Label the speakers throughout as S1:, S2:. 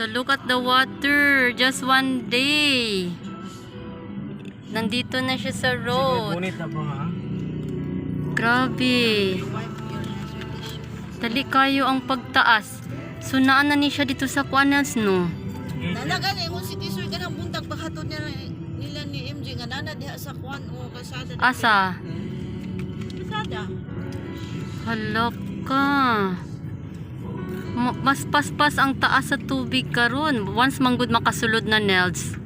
S1: So look at the water. Just one day. Nandito na siya sa road.
S2: Ngunit na po ha.
S1: Grabe. Dali kayo ang pagtaas. So naan na ni siya dito sa kuanas no.
S3: Nalagan eh, kung si Tisoy ka ng buntag paghatod nila ni MJ nga nana diha sa kuan o kasada.
S1: Asa?
S3: Kasada.
S1: Hala ka. Mas paspas ang taas sa tubig karon. Once manggod makasulod na Nels.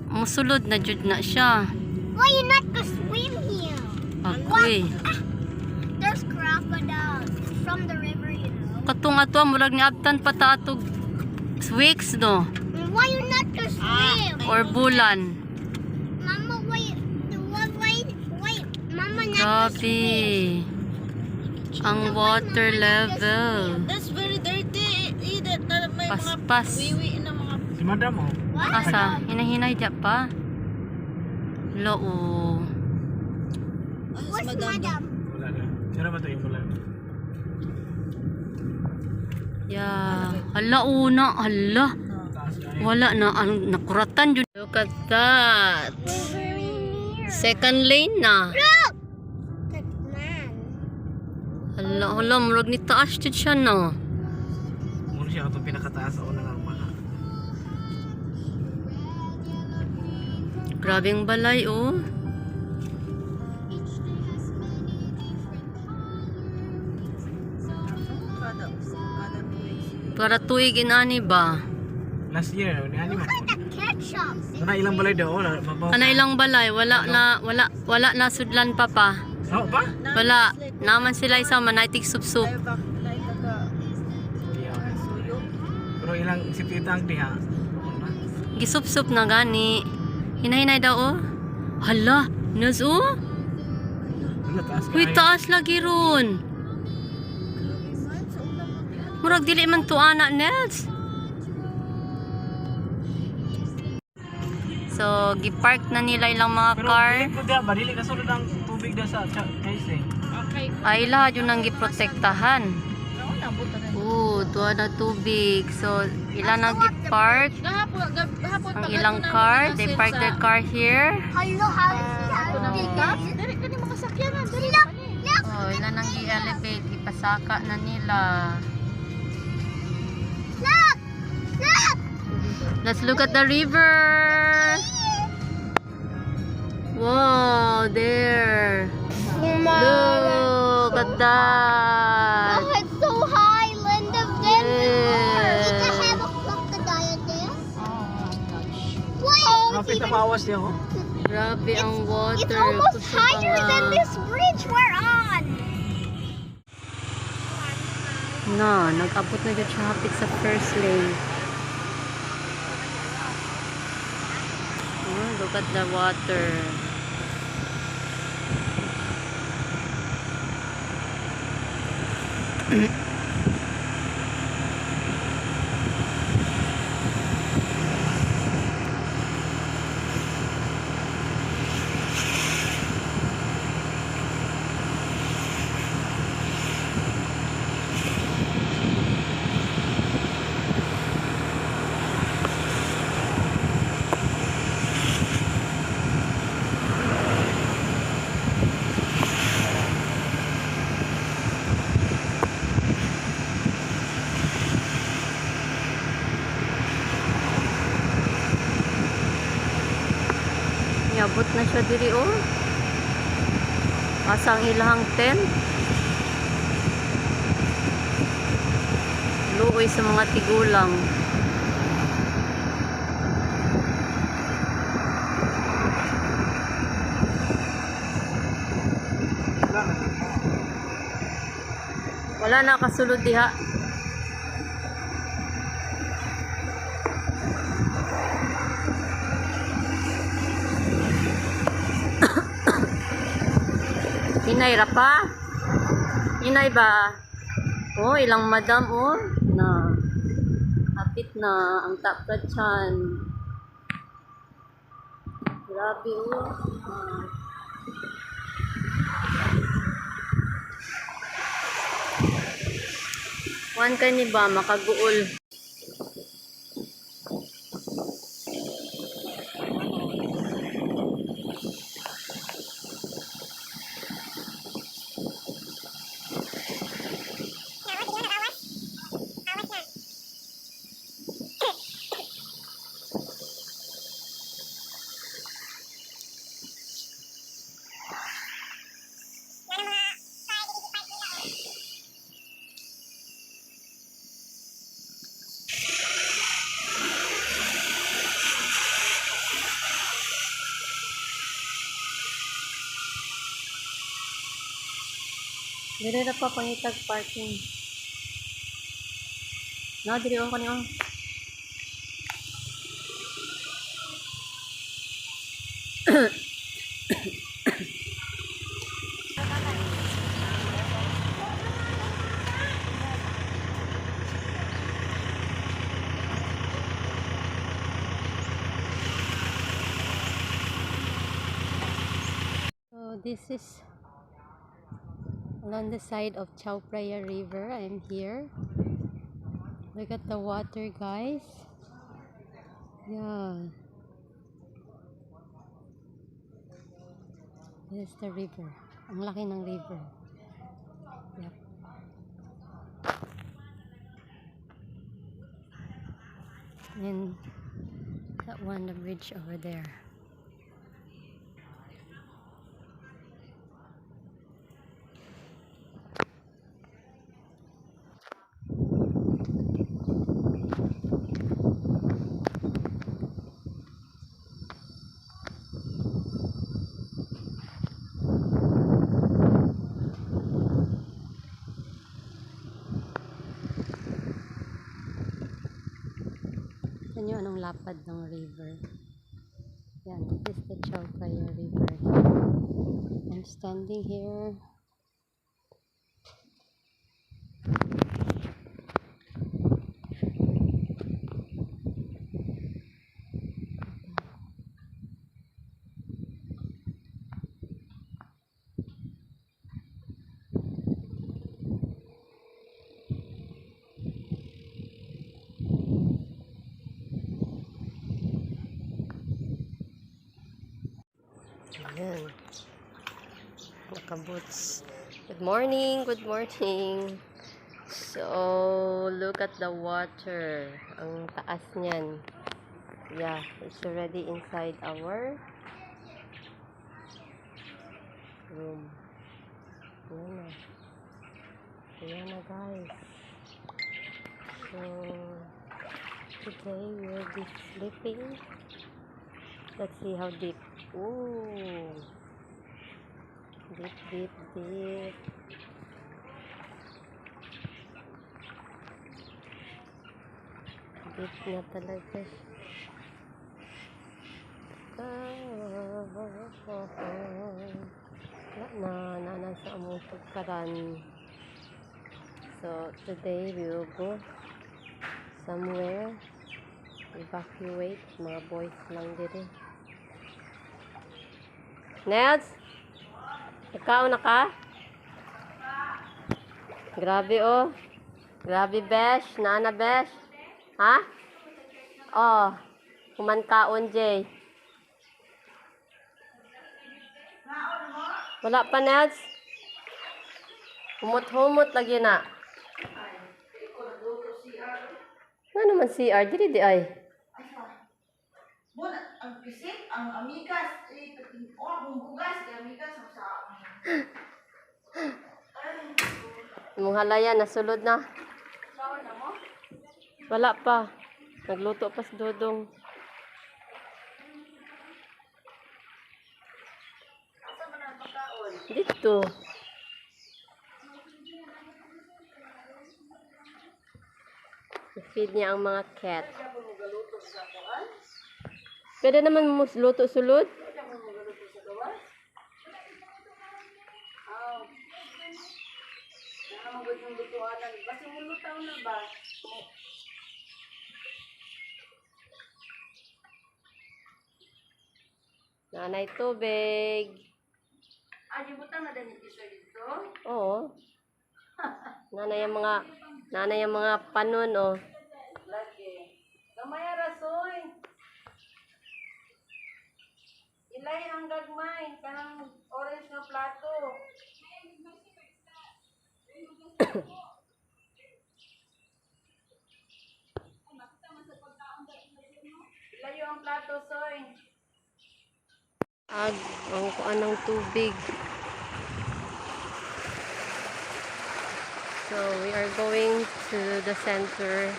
S1: Musulod na jud na siya.
S4: Why you not go swim here?
S1: Okay.
S4: There's crocodiles from the river, you know.
S1: Katong ato murag ni abtan pa ta atog weeks no
S4: Why you not go swim?
S1: or bulan.
S4: Mama, wait, Mama, not go
S1: Grabe.
S4: swim.
S1: Ang water level.
S3: That's very dirty. May
S1: Paspas.
S3: mga wiwi na mga...
S2: Si madam oh.
S4: What?
S1: Asa? Hinahinay dya pa. Loo.
S4: Where's Madam?
S2: Wala na. Sino ba ito yung wala?
S1: Yeah. Hala una. Hala. Wala na. Ang nakuratan yun. Look at that.
S4: We're very near.
S1: Second lane na.
S4: Look! That man.
S1: Hala. Murag ni taas dyan siya no.
S2: Muna siya itong pinakataas sa unang armaha.
S1: Grabing balay oh. Para tuig inani ba?
S2: Last year, ni ani man.
S4: Look at the ketchup.
S2: Sana ilang balay daw na mabaw.
S1: Ana ilang balay? Wala na sudlan pa pa.
S2: Oh, pa?
S1: Wala. Naman sila isa manaitig sup-sup.
S2: Pero ilang sipitang diha.
S1: Gisup-sup na gani. Hinahinay daw oh. Hala, Nels oh.
S2: Wala taas
S1: Uy,
S2: kayo.
S1: taas lagi ron. Murag dili man to ana Nels. So, gipark na nila ilang mga
S2: Pero
S1: car.
S2: dili ko diha, dili kasunod ang tubig da sa case eh.
S3: Okay.
S1: Ay lahat yun ang giprotektahan.
S3: Oo, nabutan na.
S1: Tuwa na tubig. So, ilan ang gipark.
S3: Gahapon
S1: Ang ilang car. They park their car here.
S4: Hello, how big is it?
S3: Dali ka ni mga sakyanan. Dali
S4: Look, look.
S1: Oh, ilan ang i-elevate. Ipasaka na nila.
S4: Look! Look!
S1: Let's look at the river. Wow, there. Look at that.
S4: Oh, it's so high, Linda. Then
S1: Yeah.
S4: we can have a crocodile there.
S3: Oh,
S4: Wait,
S2: Kapit na pawas niya oh.
S1: Grabe ang water.
S4: it's almost
S1: Kusog
S4: higher
S1: ang,
S4: than this bridge we're on.
S1: No, nag-abot na dyan siya hapit sa first lane. Oh, look at the water. Niabot na siya diri oh. Asa ang ilahang tent. Luoy sa mga tigulang. Wala na kasulod diha. Hinay ra pa? Hinay ba? Oh, ilang madam oh. Na. Hapit na ang tapkachan. Grabe oh. Wan ka ni ba makaguol. Dili na pa pangitag parking. Na dili ako niyo. So this is along the side of Chao Phraya River. I'm here. Look at the water, guys. Yeah. This is the river. Ang laki ng river. Yep. And that one, the bridge over there. Tignan nyo anong lapad ng river. Yan, this is the Chao Phraya River. I'm standing here. Ayan. Nakaboots. Good morning, good morning. So, look at the water. Ang taas niyan. Yeah, it's already inside our room. Ayan na. Ayan na, guys. So, today we'll be sleeping. Let's see how deep. Ooh. Deep, deep, deep. Deep na talaga. Na sa among pagkaran. So, today we will go somewhere. Evacuate. Mga boys lang dito. Nels? Ikaw na ka? Grabe oh. Grabe besh. Nana besh. Ha? Oh. Kumankaon Jay. Wala pa Nels? Humot-humot lagi na. Ano naman CR? Dili di ay.
S3: Muna, ang pisit, ang amigas, ang bugas, ang amigas, ang sa
S1: Mong halaya, nasulod na.
S3: Shower na mo?
S1: Wala pa. Nagluto pa si Dodong.
S3: Asa man ang pagkaon?
S1: Dito. I-feed niya ang mga cat.
S3: Kaya mo magaluto sa kawan?
S1: Pwede naman mo luto sulod.
S3: Kaya mo magaluto sa kawan? Aw. Kaya mo gudong lutuan. Basta mo lutaw na ba?
S1: Nanay tubig.
S3: Di butang na din yung t-shirt dito?
S1: Oo. Nanay ang mga panon, oh.
S3: Lagi. Gamaya rasoy. Ilay ang gagmay. Kanang orange na plato. Ilayo ang plato, soy.
S1: Ang kuan ng tubig. So, we are going to the center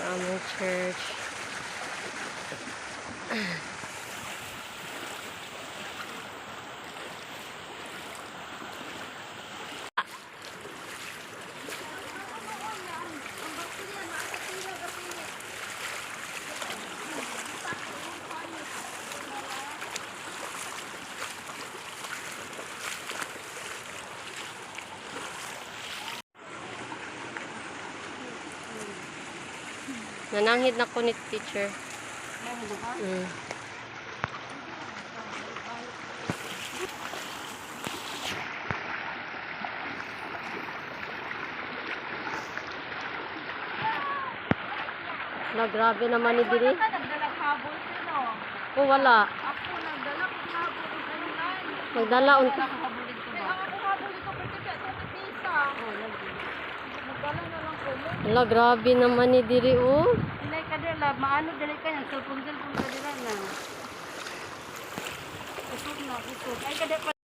S1: sa among church. Nananghid na ko ni teacher. Mm. Na grabe naman ni diri.
S3: Nagdalang habol sino?
S1: Oh, wala.
S3: Ako nagdalang habol ng kanilan.
S1: Magdala unta.
S3: Habol dito ba? Ako habol dito kasi kaya sa pisa. Nagdala na lang ko mo.
S1: Wala, grabe naman ni diri, oh.
S3: Inay ka dila, maano dili ka yan, cellphone ka dila na. Kusog na, kusog. Ay kada